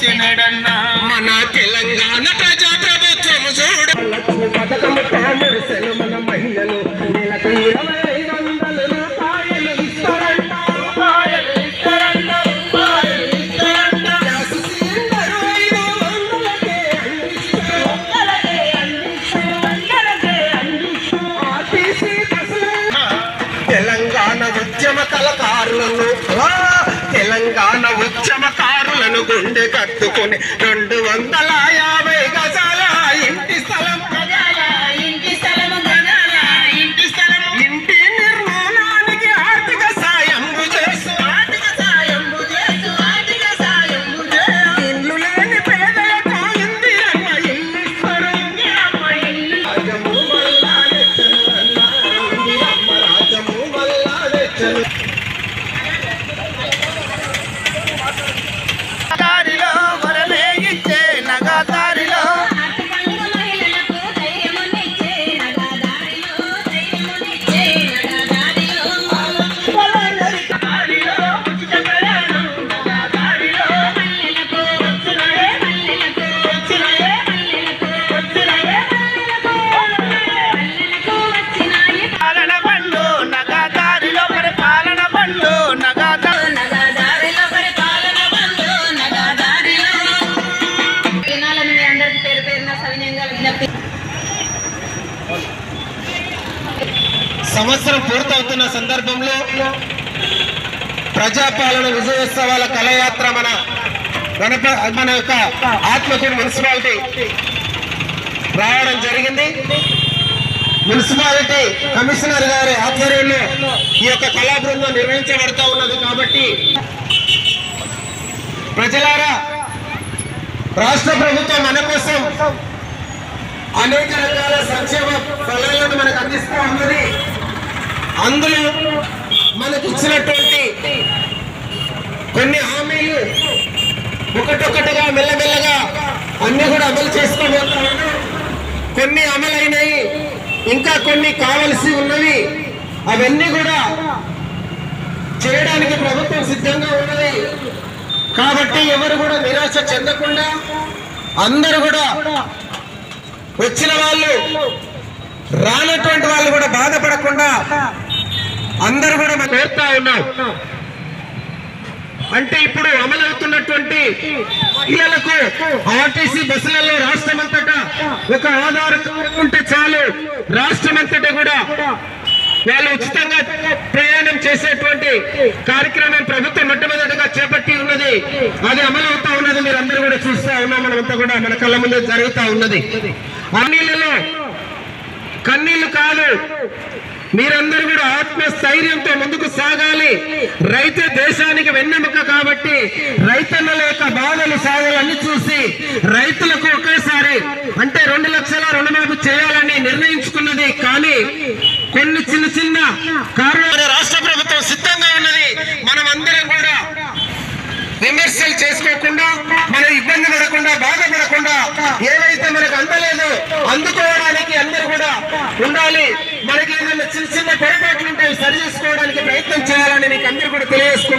వచ్చినడన్నా మన తెలంగాణ ప్రజా ప్రభుత్వం చూడ పథకంతో మురిసెను మన మహిళలు నెలకు 2500 రూపాయలు ఇస్తారంట. తెలంగాణ ఉద్యమకారులను గుండె కట్టుకుని 250 గజాల ఇంటి స్థలం ఇంటి నిర్మాణానికి ఆర్థిక సాయం ఇల్లు లేని పేదలకు ఇందిరమ్మ ఇల్లు ఇస్తారు. రాజము మల్లా రాజము మల్లా దారిలో వరమే ఇచ్చే నగా దారిలో పాలన బండు నగా దారిలో పరిపాలన బండు నగా సంవత్సరం పూర్తవుతున్న సందర్భంలో ప్రజాపాలన విజయోత్సవాల కళయాత్ర మన యొక్క ఆత్మకూరు మున్సిపాలిటీ రావడం జరిగింది. మున్సిపాలిటీ కమిషనర్ గారి ఆధ్వర్యంలో ఈ యొక్క కళా బృందం నిర్వహించబడుతూ ఉన్నది. కాబట్టి ప్రజలారా, రాష్ట్ర ప్రభుత్వం మన కోసం అనేక రకాల సంక్షేమ ఫలాలను మనకు అందిస్తూ ఉన్నది. అందులో మనకు ఇచ్చినటువంటి కొన్ని హామీలు ఒకటొక్కటిగా మెల్లమెల్లగా అన్ని కూడా అమలు చేసుకోబోతా ఉన్నాం. కొన్ని అమలైనవి, ఇంకా కొన్ని కావలసి ఉన్నవి. అవన్నీ కూడా చేయడానికి ప్రభుత్వం సిద్ధంగా ఉన్నది. కాబట్టి ఎవరు కూడా నిరాశ చెందకుండా, అందరూ కూడా వచ్చిన వాళ్ళు రానటువంటి వాళ్ళు కూడా బాధపడకుండా అందరూ కూడా మనం కోరుతా ఉన్నాం. అంటే ఇప్పుడు అమలవుతున్నటువంటి మహిళలకు ఆర్టీసీ బస్సులలో రాష్ట్రమంతటా ఒక ఆధార్ ఉంటే చాలు, రాష్ట్రమంతటా కూడా వాళ్ళు ఉచితంగా ప్రయాణం చేసేటువంటి కార్యక్రమం ప్రభుత్వం మొట్టమొదటిగా చేపట్టి ఉన్నది. అది అమలవుతా ఉన్నది. మీరు అందరూ కూడా చూస్తా ఉన్నాం. మనమంతా కూడా మన కళ్ళ ముందు జరుగుతూ ఉన్నది. ఆ నీళ్ళలో కన్నీళ్లు కాదు, మీరందరూ కూడా ఆత్మస్థైర్యంతో ముందుకు సాగాలి. రైతే దేశానికి వెన్నెముక కాబట్టి రైతన్నల యొక్క బాధలు సాగాలన్నీ చూసి రైతులకు ఒకేసారి అంటే 2 లక్షల రుణమాఫీ చేయాలని నిర్ణయించుకున్నది. కానీ కొన్ని చిన్న చిన్న కారణాలు రాష్ట్ర ప్రభుత్వం సిద్ధంగా ఉన్నది. మనం అందరం కూడా విమర్శలు చేసుకోకుండా, మనం ఇబ్బంది పడకుండా, బాధపడకుండా, ఏవైతే మనకు అందలేదో అందుకోవడానికి అందరూ కూడా ఉండాలి. మనకి ఏదైనా చిన్న చిన్న పొరపాట్లు ఉంటే సరి చేసుకోవడానికి ప్రయత్నం చేయాలని మీకు అందరూ కూడా తెలియజేసుకుంటారు.